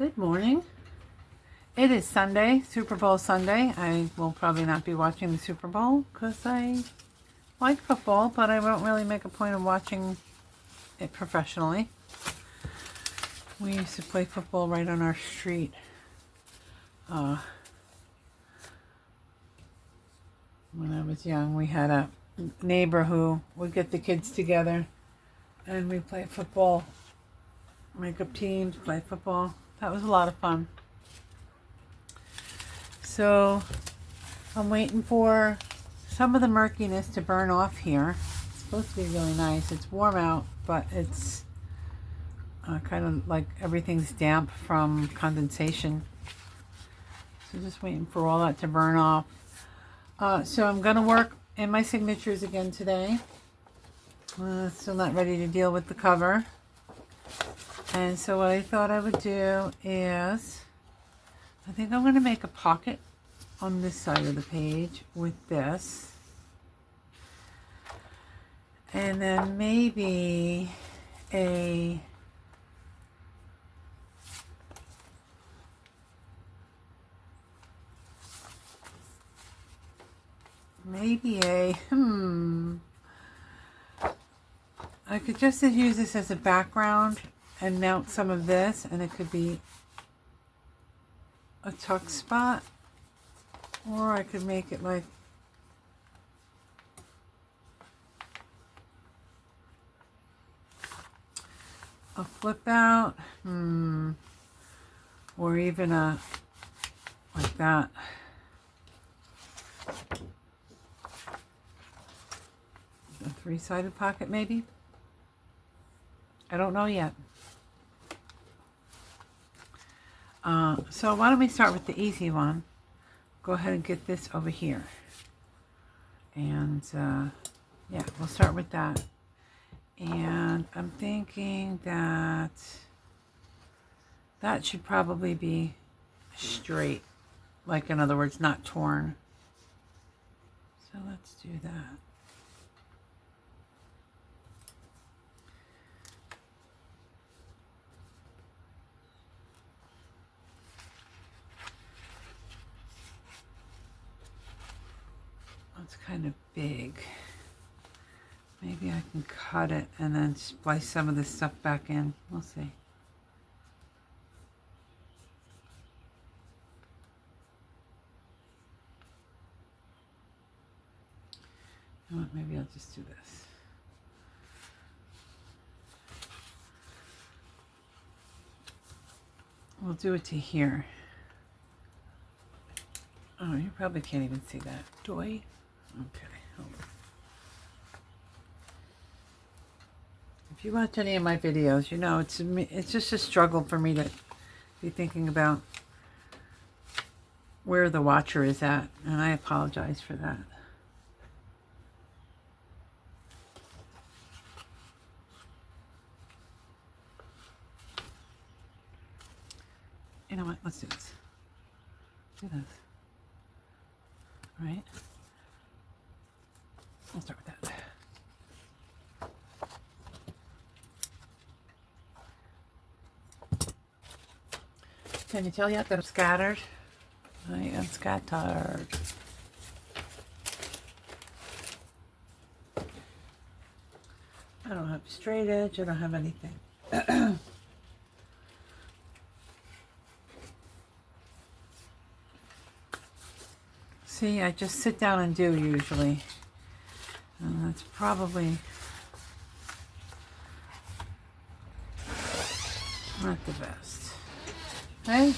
Good morning. It is Sunday, Super Bowl Sunday. I will probably not be watching the Super Bowl because I like football, but I won't really make a point of watching it professionally. We used to play football right on our street. When I was young, we had a neighbor who would get the kids together and we play football, make up teams, play football. That was a lot of fun. So I'm waiting for some of the murkiness to burn off here. It's supposed to be really nice. It's warm out, but it's kind of like everything's damp from condensation. So just waiting for all that to burn off. So I'm going to work in my signatures again today. Still not ready to deal with the cover. And so what I thought I would do is, I think I'm going to make a pocket on this side of the page with this. And then maybe a I could just use this as a background and mount some of this, and it could be a tuck spot, or I could make it like a flip out, or even a like that. A three-sided pocket maybe. I don't know yet. So why don't we start with the easy one? Go ahead and get this over here. And yeah, we'll start with that. And I'm thinking that that should probably be straight. Like, in other words, not torn. So let's do that. It's kind of big. Maybe I can cut it and then splice some of this stuff back in. We'll see. You know what, maybe I'll just do this. We'll do it to here. Oh, you probably can't even see that. Do I? Okay, hold on. If you watch any of my videos, you know it's just a struggle for me to be thinking about where the watcher is at, and I apologize for that. You know what? Let's do this. Do this. All right. I'll start with that. Can you tell yet that I'm scattered? I am scattered. I don't have straight edge. I don't have anything. See, I just sit down and do usually. And that's probably not the best. Hey,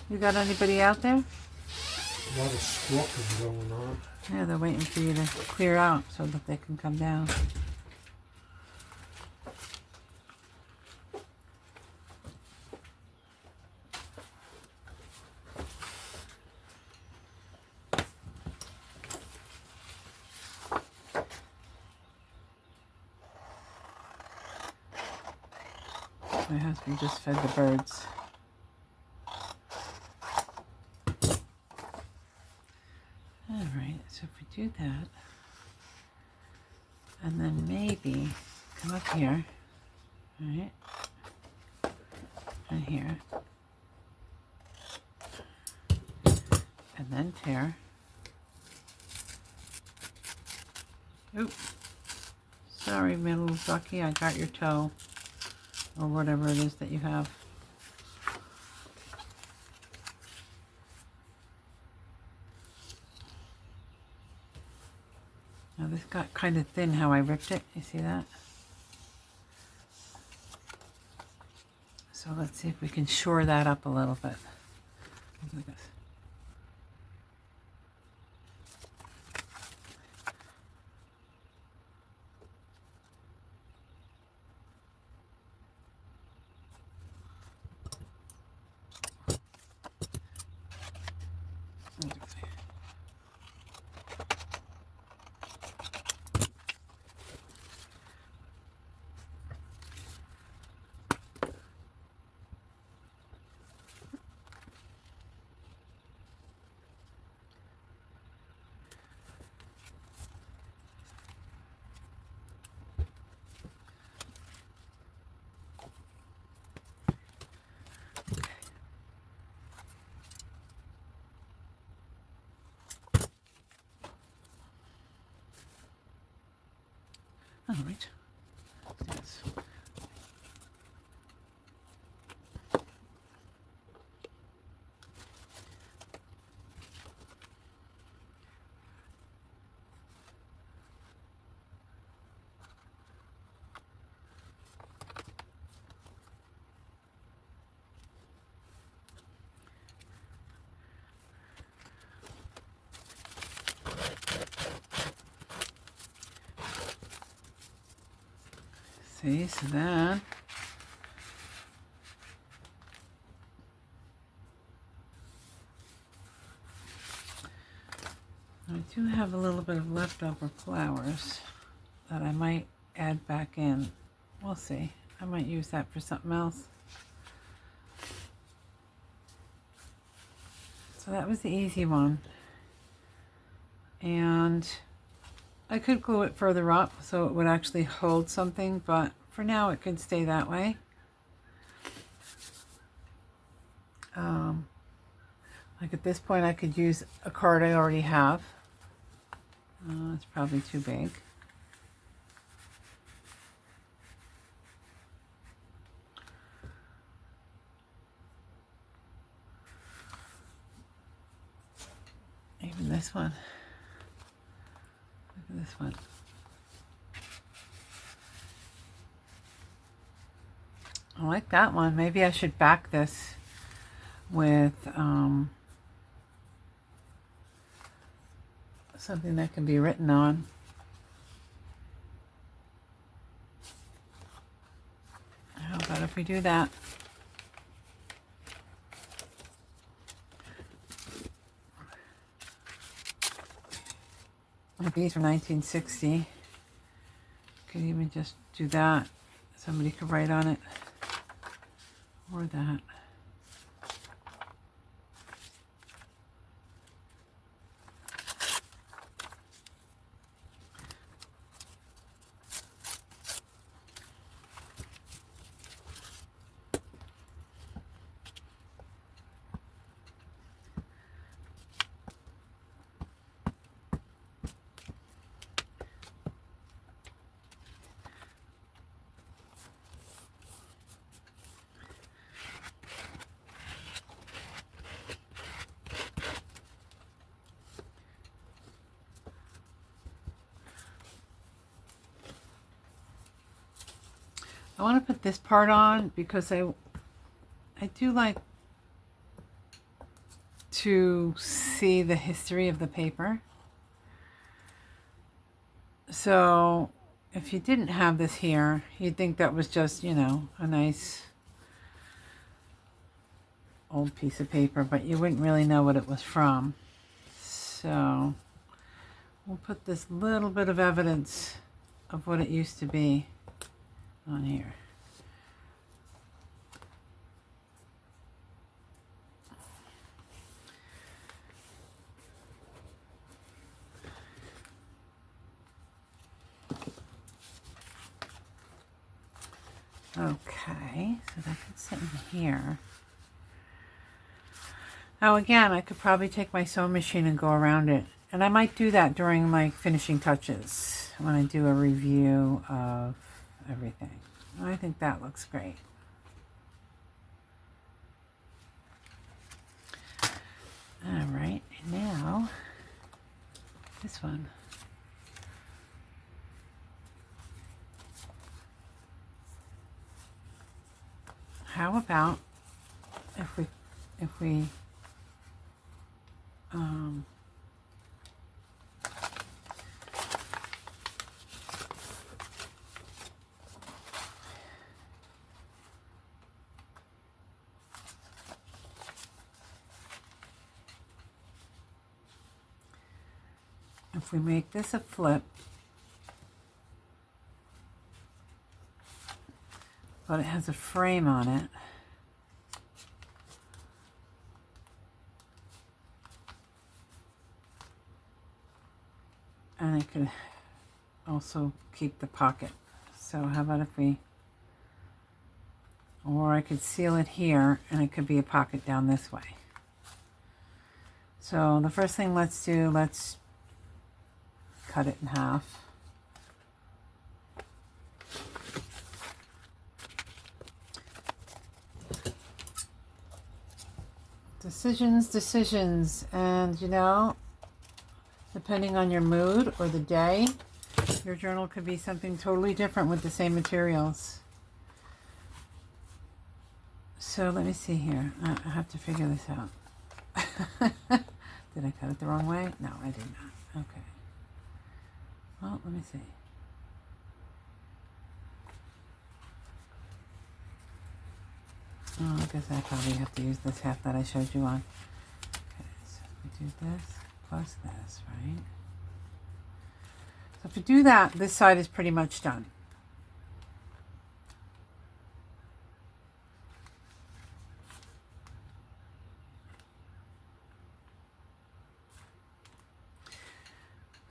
you got anybody out there? A lot of squawking going on. Yeah, they're waiting for you to clear out so that they can come down. My husband just fed the birds. Alright, so if we do that, and then maybe come up here, right, and here, and then tear. Oop. Sorry, little ducky, I got your toe, or whatever it is that you have. Now this got kind of thin how I ripped it. You see that? So let's see if we can shore that up a little bit. Look at this. All right. Yes. See, so then I do have a little bit of leftover flowers that I might add back in. We'll see. I might use that for something else. So that was the easy one. And I could glue it further up so it would actually hold something, but for now it could stay that way. Like at this point I could use a card I already have. It's probably too big. Even this one. Look at this one. I like that one. Maybe I should back this with something that can be written on. How about if we do that? These from 1960. Could even just do that. Somebody could write on it. Or that. I want to put this part on because I do like to see the history of the paper. So if you didn't have this here, you'd think that was just, you know, a nice old piece of paper, but you wouldn't really know what it was from. So we'll put this little bit of evidence of what it used to be on here. Okay, so that can sit in here. Now again, I could probably take my sewing machine and go around it. And I might do that during like finishing touches when I do a review of everything. I think that looks great. All right, and now this one. How about if we make this a flip, but it has a frame on it. And it could also keep the pocket. So how about if we, or I could seal it here and it could be a pocket down this way. So the first thing let's cut it in half. Decisions, and you know, depending on your mood or the day, your journal could be something totally different with the same materials. So let me see here. I have to figure this out. Did I cut it the wrong way? No, I did not. Okay. Well, let me see. Oh, I guess I probably have to use this half that I showed you on. Okay, so we do this plus this, right? So if we do that, this side is pretty much done.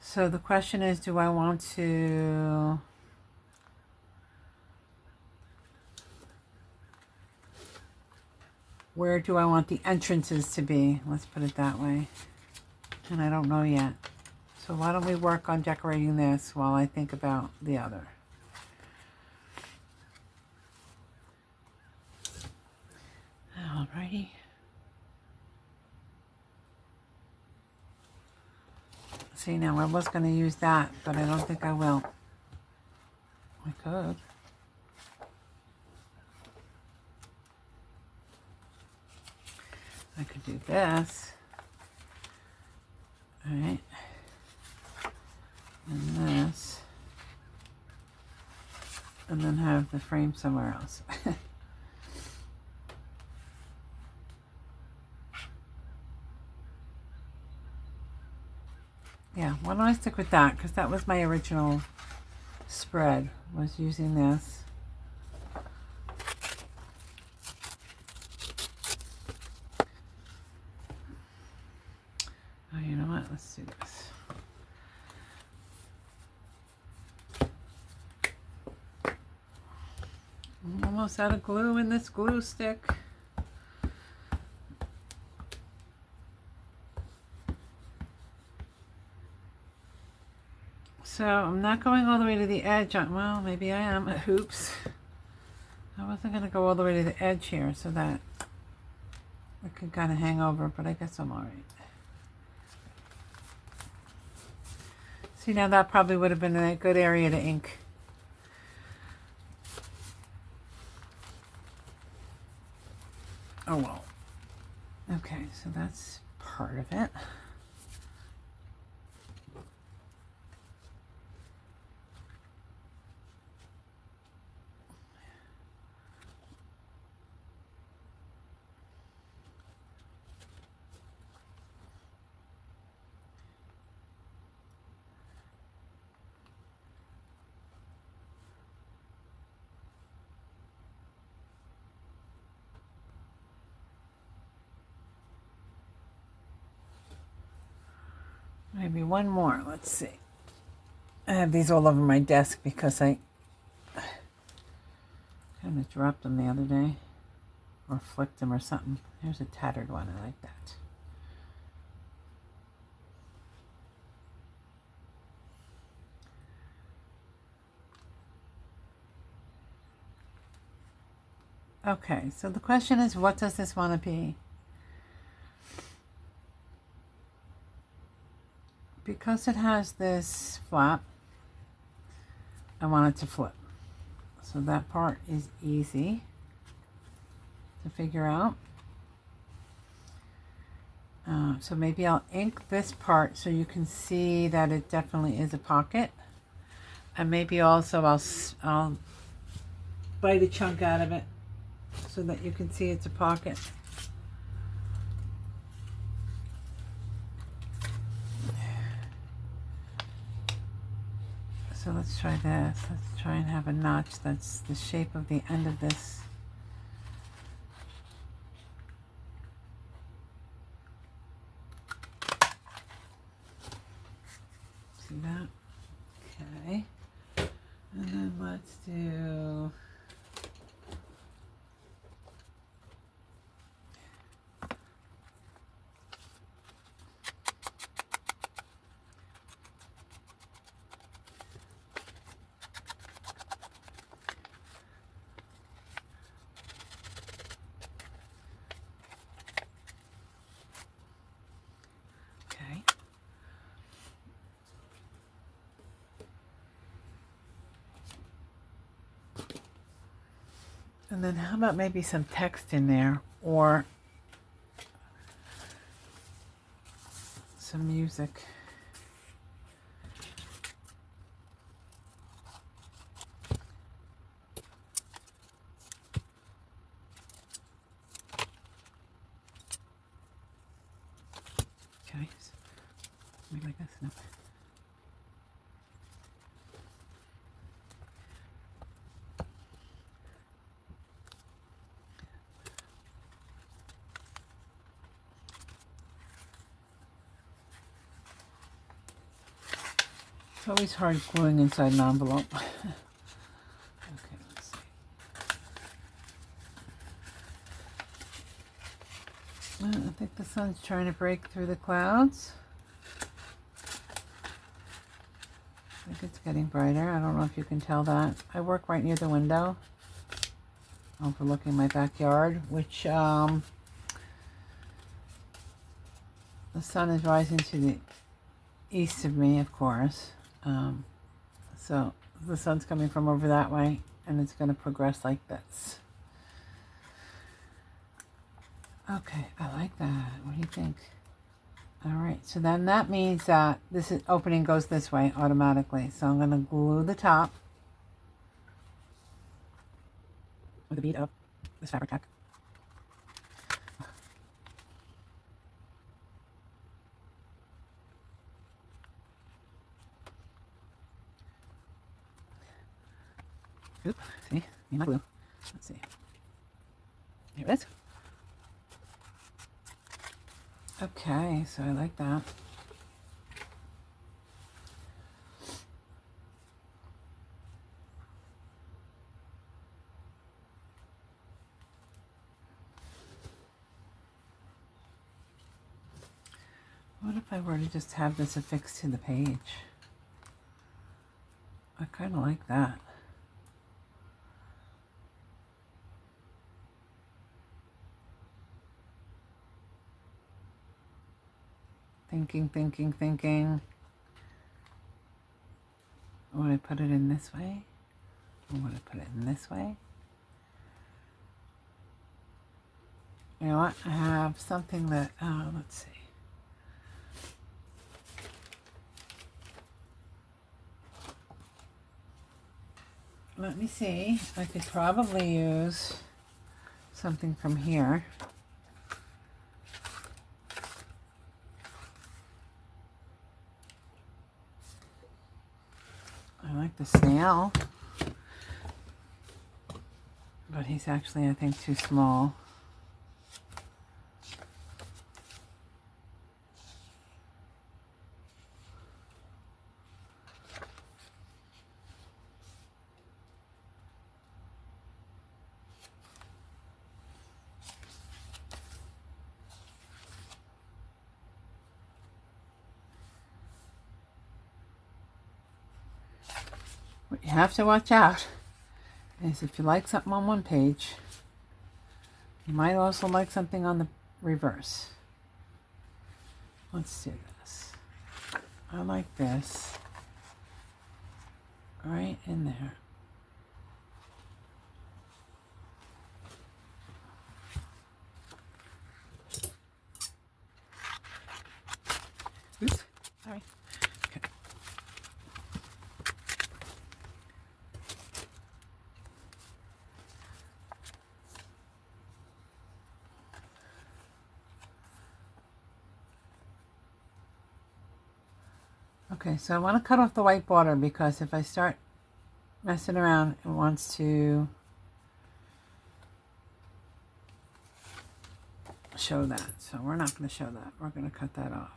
So the question is, do I want to where do I want the entrances to be? Let's put it that way. And I don't know yet. So why don't we work on decorating this while I think about the other. Alrighty. See, now I was going to use that, but I don't think I will. I could. I could do this. All right. And this. And then have the frame somewhere else. Yeah, why don't I stick with that? Because that was my original spread, was using this. Oh, you know what? Let's do this. I'm almost out of glue in this glue stick. So I'm not going all the way to the edge. Well, maybe I am. Oops. I wasn't going to go all the way to the edge here so that it could kind of hang over, but I guess I'm all right. See, now that probably would have been a good area to ink. Oh well. Okay, so that's part of it. Maybe one more. Let's see. I have these all over my desk because I kind of dropped them the other day. or flicked them or something. Here's a tattered one. I like that. Okay, so the question is, what does this want to be? Because it has this flap, I want it to flip. So that part is easy to figure out. So maybe I'll ink this part so you can see that it definitely is a pocket. And maybe also I'll bite a chunk out of it so that you can see it's a pocket. So let's try this. Let's try and have a notch that's the shape of the end of this. See that? Okay. And then let's do... And then how about maybe some text in there or some music. Okay, maybe like this. No. It's always hard gluing inside an envelope. Okay, let's see. Well, I think the sun's trying to break through the clouds. I think it's getting brighter. I don't know if you can tell that. I work right near the window, overlooking my backyard, which the sun is rising to the east of me, of course. So the sun's coming from over that way, and it's going to progress like this. Okay, I like that. What do you think? All right, so then that means that this opening goes this way automatically. So I'm going to glue the top with a bead of this fabric tack. Oop, see? Need my glue. Let's see. Here it is. Okay, so I like that. What if I were to just have this affixed to the page? I kind of like that. Thinking. Would I put it in this way? Or would I put it in this way? You know what? I have something that, let's see. Let me see. I could probably use something from here. I like the snail, but he's actually, I think, too small. you have to watch out is if you like something on one page, you might also like something on the reverse. Let's do this. I like this right in there. Oops, sorry. Okay. Okay, so I want to cut off the white border because if I start messing around, it wants to show that. So we're not going to show that. We're going to cut that off.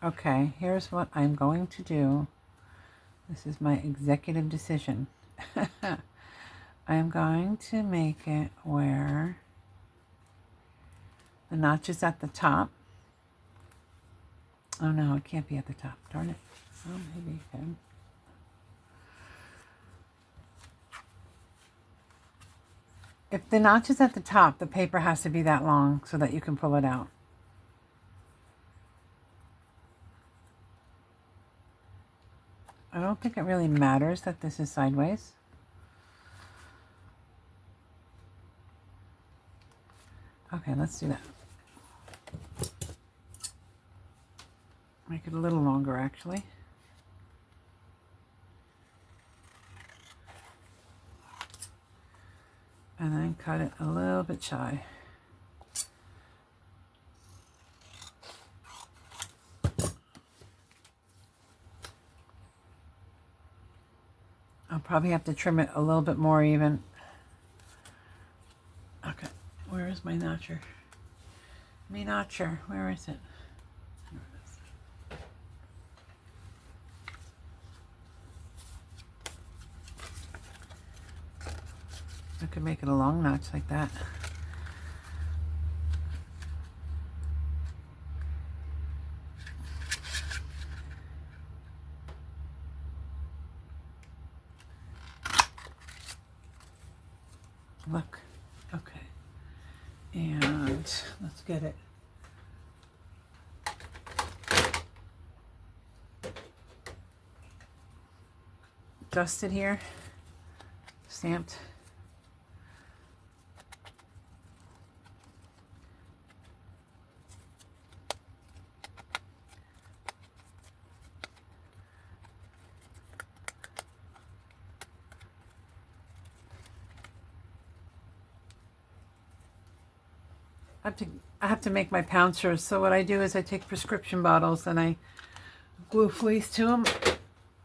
Okay, here's what I'm going to do. This is my executive decision. I'm going to make it where the notch is at the top. Oh no, it can't be at the top. Darn it. Oh, maybe it can. If the notch is at the top, the paper has to be that long so that you can pull it out. I don't think it really matters that this is sideways. Okay, let's do that. Make it a little longer, actually. And then cut it a little bit shy. I'll probably have to trim it a little bit more even. Okay, where is my notcher? Me notcher, where is it? There it is. I could make it a long notch like that. Look, okay, and let's get it. Dusted here, stamped. I have to make my pouncers. So what I do is I take prescription bottles and I glue fleece to them,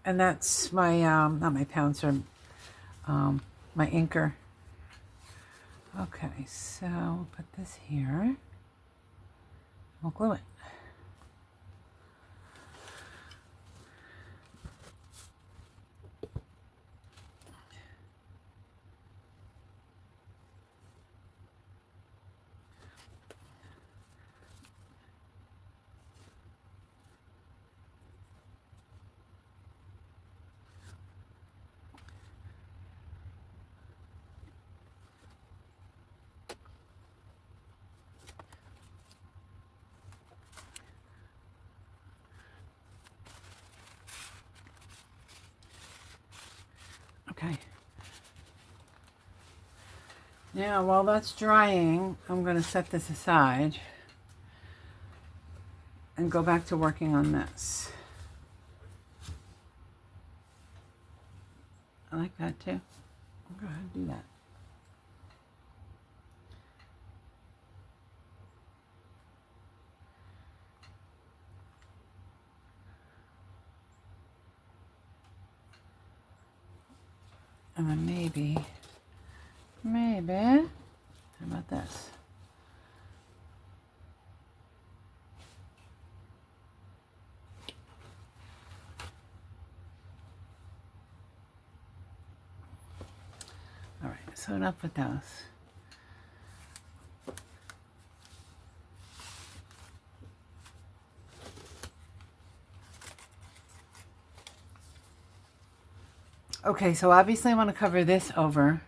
and that's my not my pouncer, my inker. Okay, so we'll put this here. We'll glue it. Okay. Now, while that's drying, I'm going to set this aside and go back to working on this. I like that too. I'll go ahead and do that. And then maybe, how about this? All right, so enough with those. Okay, so obviously I want to cover this over.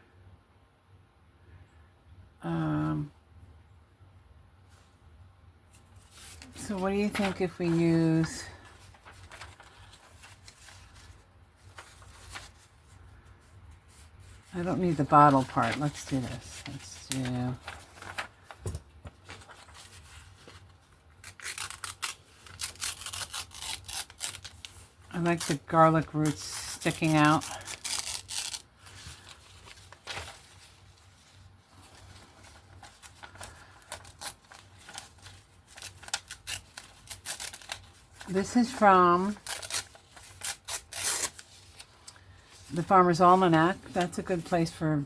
So what do you think if we use... I don't need the bottle part. Let's do this. Let's do... I like the garlic roots sticking out. This is from the Farmer's Almanac. That's a good place for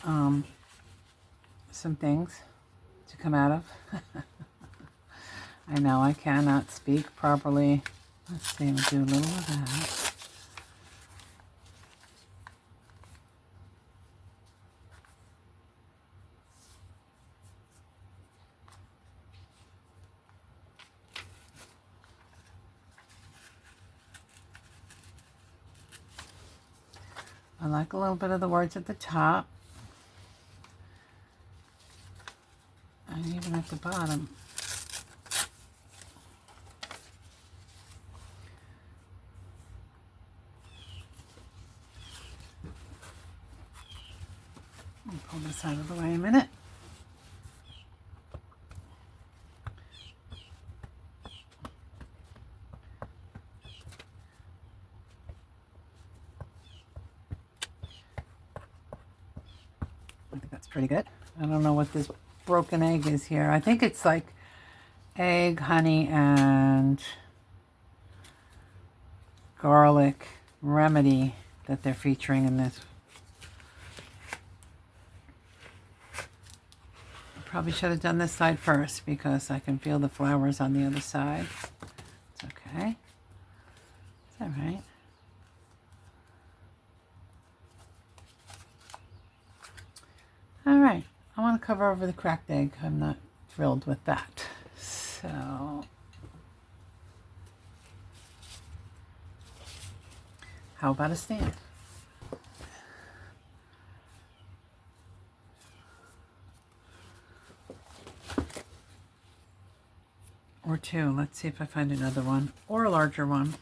some things to come out of. I know I cannot speak properly. Let's see, we'll do a little of that. I like a little bit of the words at the top. And even at the bottom. I'll pull this out of the way a minute. I think that's pretty good. I don't know what this broken egg is here. I think it's like egg, honey, and garlic remedy that they're featuring in this. I probably should have done this side first because I can feel the flowers on the other side. It's okay. It's all right. All right. I want to cover over the cracked egg. I'm not thrilled with that. So how about a stand? Or two. Let's see if I find another one or a larger one.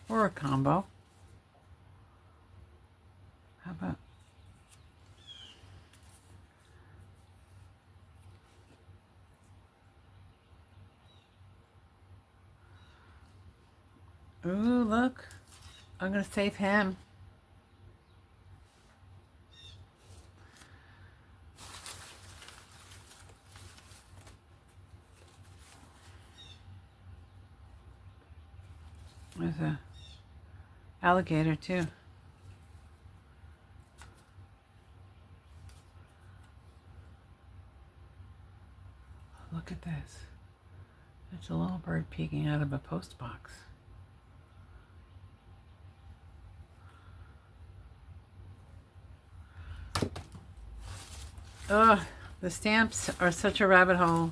Or a combo. How about... Ooh, look. I'm going to save him. There's a alligator too. Look at this. It's a little bird peeking out of a post box. Ugh, the stamps are such a rabbit hole.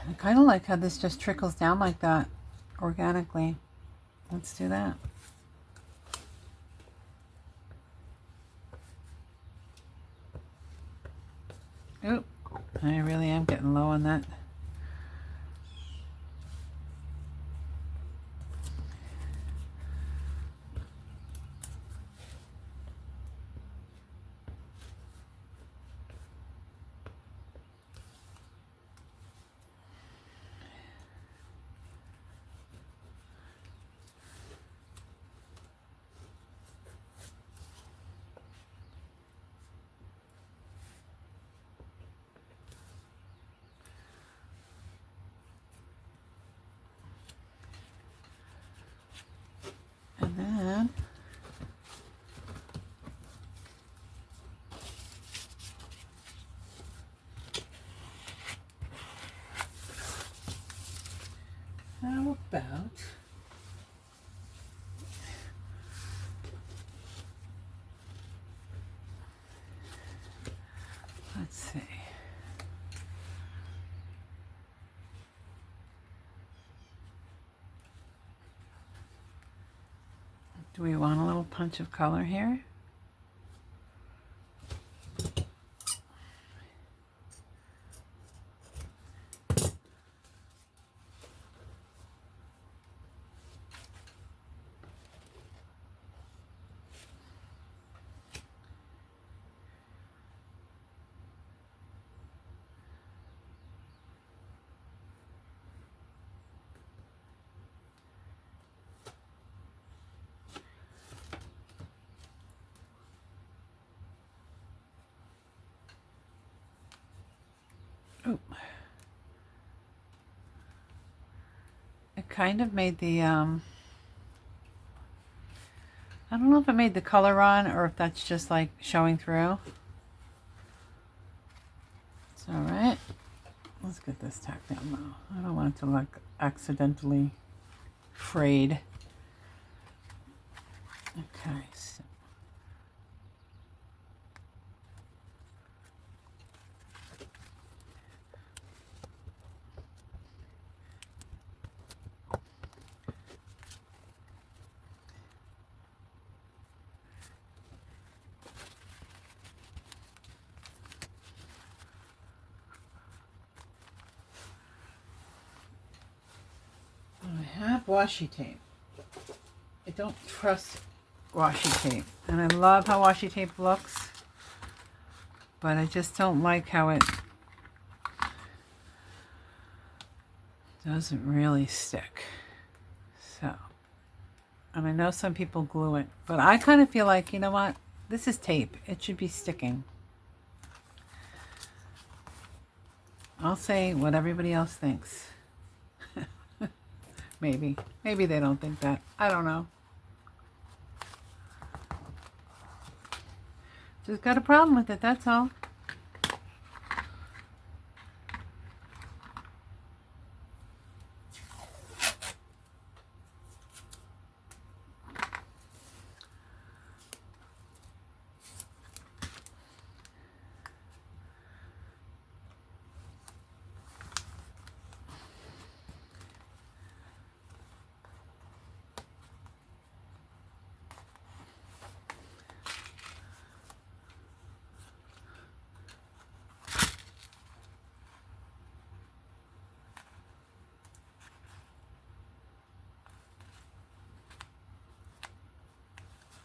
I kind of like how this just trickles down like that organically. Let's do that. Oop, I really am getting low on that. And then how about let's see. Do we want a little punch of color here? Oh, it kind of made the, I don't know if it made the color on or if that's just like showing through. It's all right. Let's get this tacked down though. I don't want it to look accidentally frayed. Okay, so I have washi tape. I don't trust washi tape, and I love how washi tape looks, but I just don't like how it doesn't really stick. So, and I know some people glue it, but I kind of feel like, you know what, this is tape, it should be sticking. I'll say what everybody else thinks. Maybe they don't think that, I don't know. Just got a problem with it, that's all.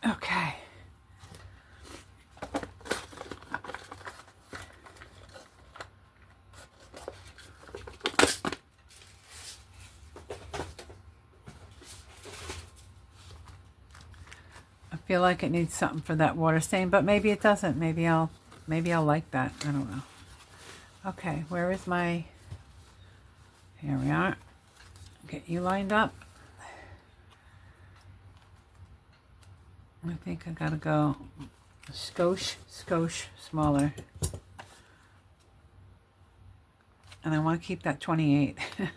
Okay. I feel like it needs something for that water stain, but maybe it doesn't. Maybe I'll like that. I don't know. Okay, where is my, here we are. Get you lined up. I think I gotta go a skosh smaller. And I want to keep that 28. Okay.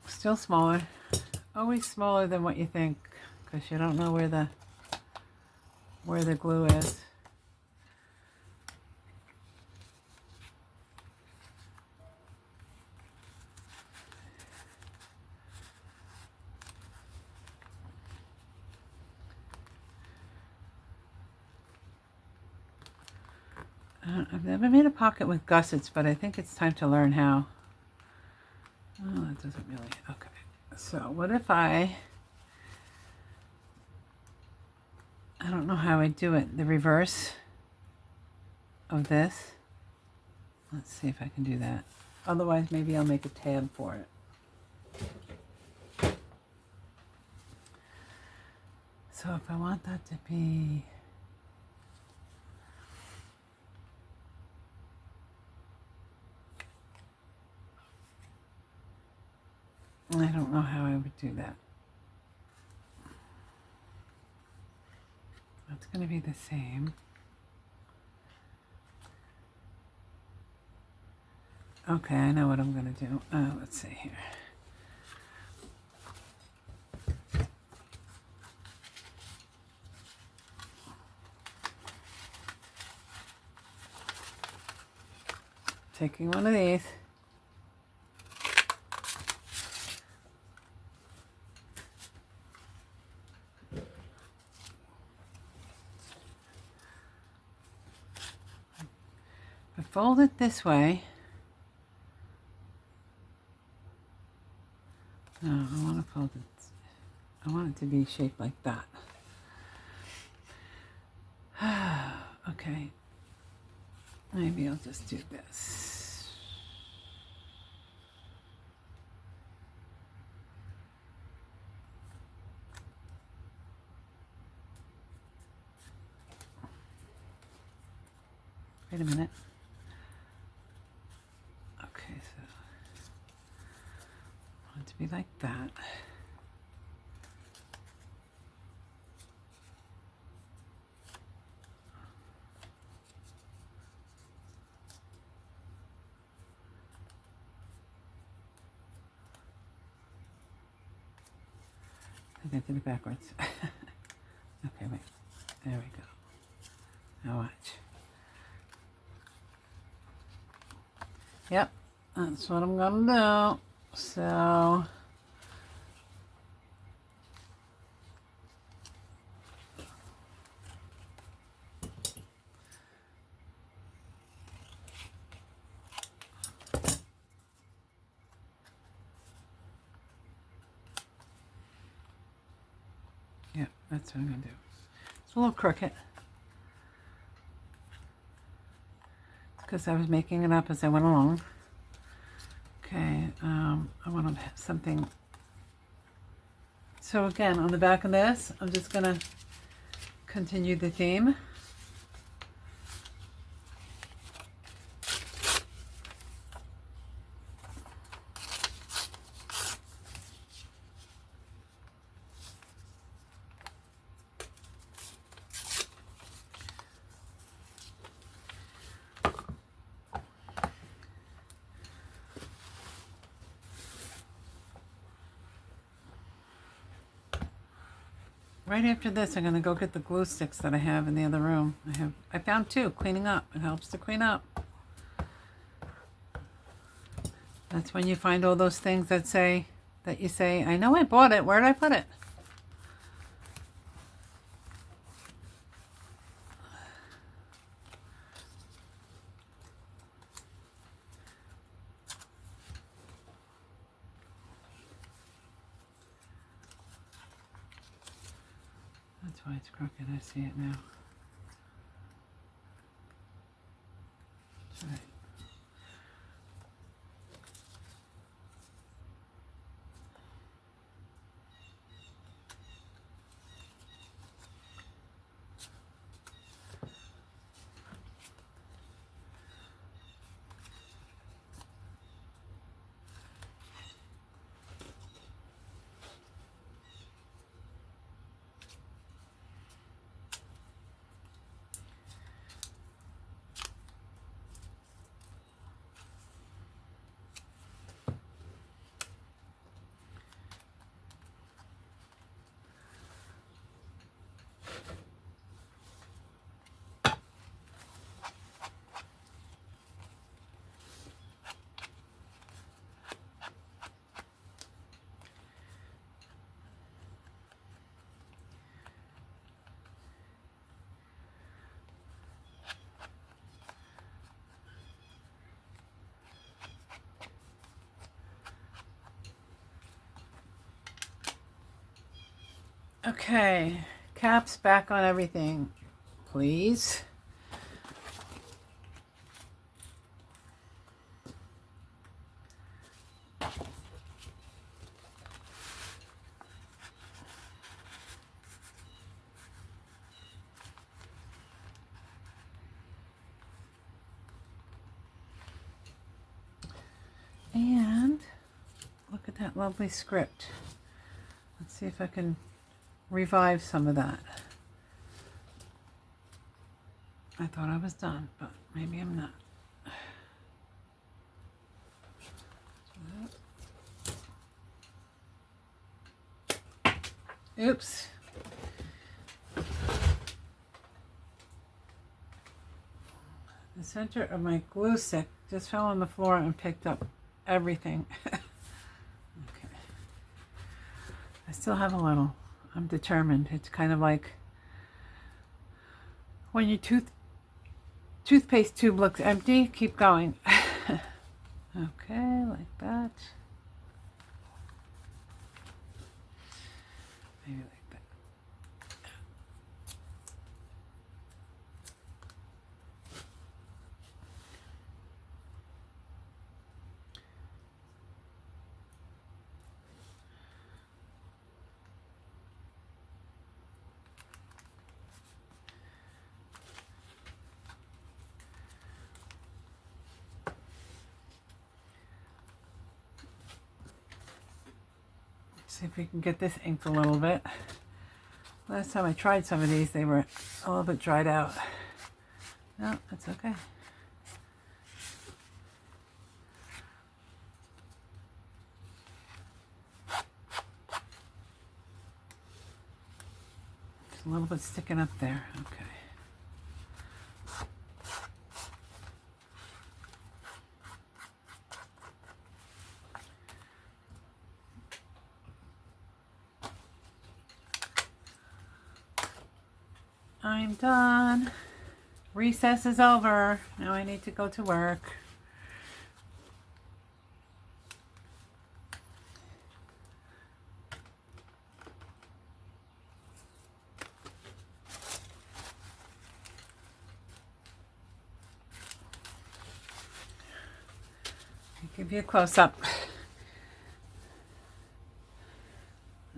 Still smaller. Always smaller than what you think, because you don't know where the glue is. I've never made a pocket with gussets, but I think it's time to learn how. Oh, that doesn't really, okay. So what if I don't know how I do it. The reverse of this. Let's see if I can do that. Otherwise, maybe I'll make a tab for it. So if I want that to be, I don't know how I would do that. That's going to be the same. Okay, I know what I'm going to do. Let's see here. Taking one of these. I fold it this way. No, I want to fold it. I want it to be shaped like that. Okay. Maybe I'll just do this. Wait a minute. Okay, so I want it to be like that. I did it backwards. Okay, wait. There we go. Now watch. Yep, that's what I'm gonna do. So yeah, that's what I'm gonna do. It's a little crooked because I was making it up as I went along. Okay, I want to have something. So again, on the back of this, I'm just gonna continue the theme. Right after this, I'm gonna go get the glue sticks that I have in the other room. I found 2, cleaning up. It helps to clean up. That's when you find all those things that you say, I know I bought it, where did I put it? That's why it's crooked, I see it now. That's right. Okay, caps back on everything, please. lovely script. Let's see if I can revive some of that. I thought I was done, but maybe I'm not. Oops. The center of my glue stick just fell on the floor and picked up everything. Okay. I still have a little. I'm determined. It's kind of like when your toothpaste tube looks empty, keep going. Okay, like that. Maybe like that. See if we can get this inked a little bit. Last time I tried some of these, they were a little bit dried out. No, that's okay. Just a little bit sticking up there. Okay. I'm done. Recess is over. Now I need to go to work. I'll give you a close-up.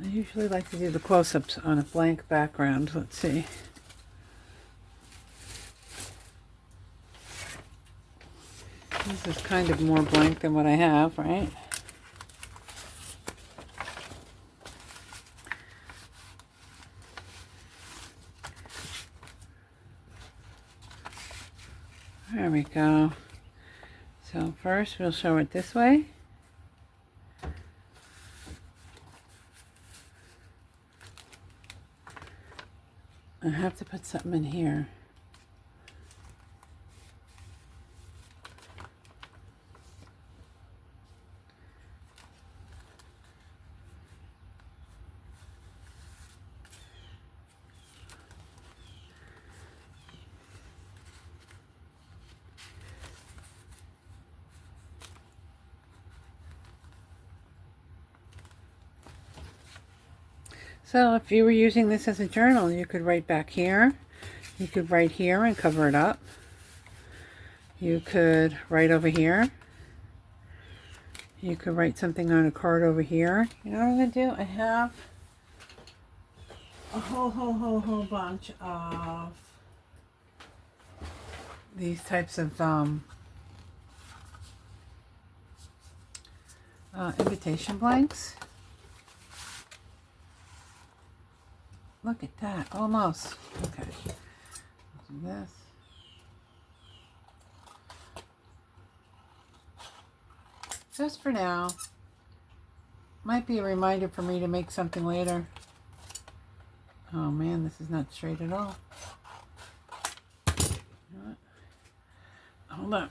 I usually like to do the close-ups on a blank background. Let's see. This is kind of more blank than what I have, right? There we go. So first we'll show it this way. I have to put something in here. So if you were using this as a journal, you could write back here. You could write here and cover it up. You could write over here. You could write something on a card over here. You know what I'm going to do? I have a whole bunch of these types of invitation blanks. Look at that, almost. Okay, do this. Just for now. Might be a reminder for me to make something later. Oh man, this is not straight at all. You know what? Hold on.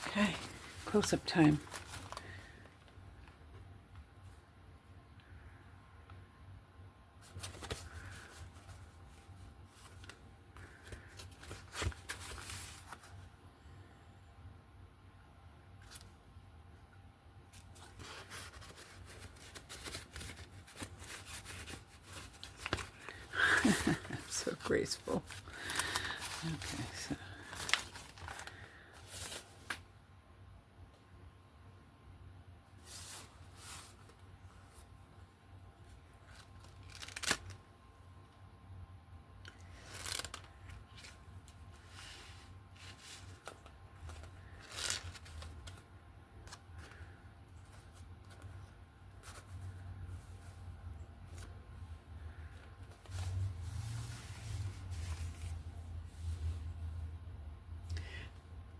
Okay, close-up time. graceful. Okay, so.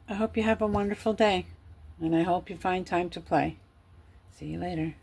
I hope you have a wonderful day, and I hope you find time to play. See you later.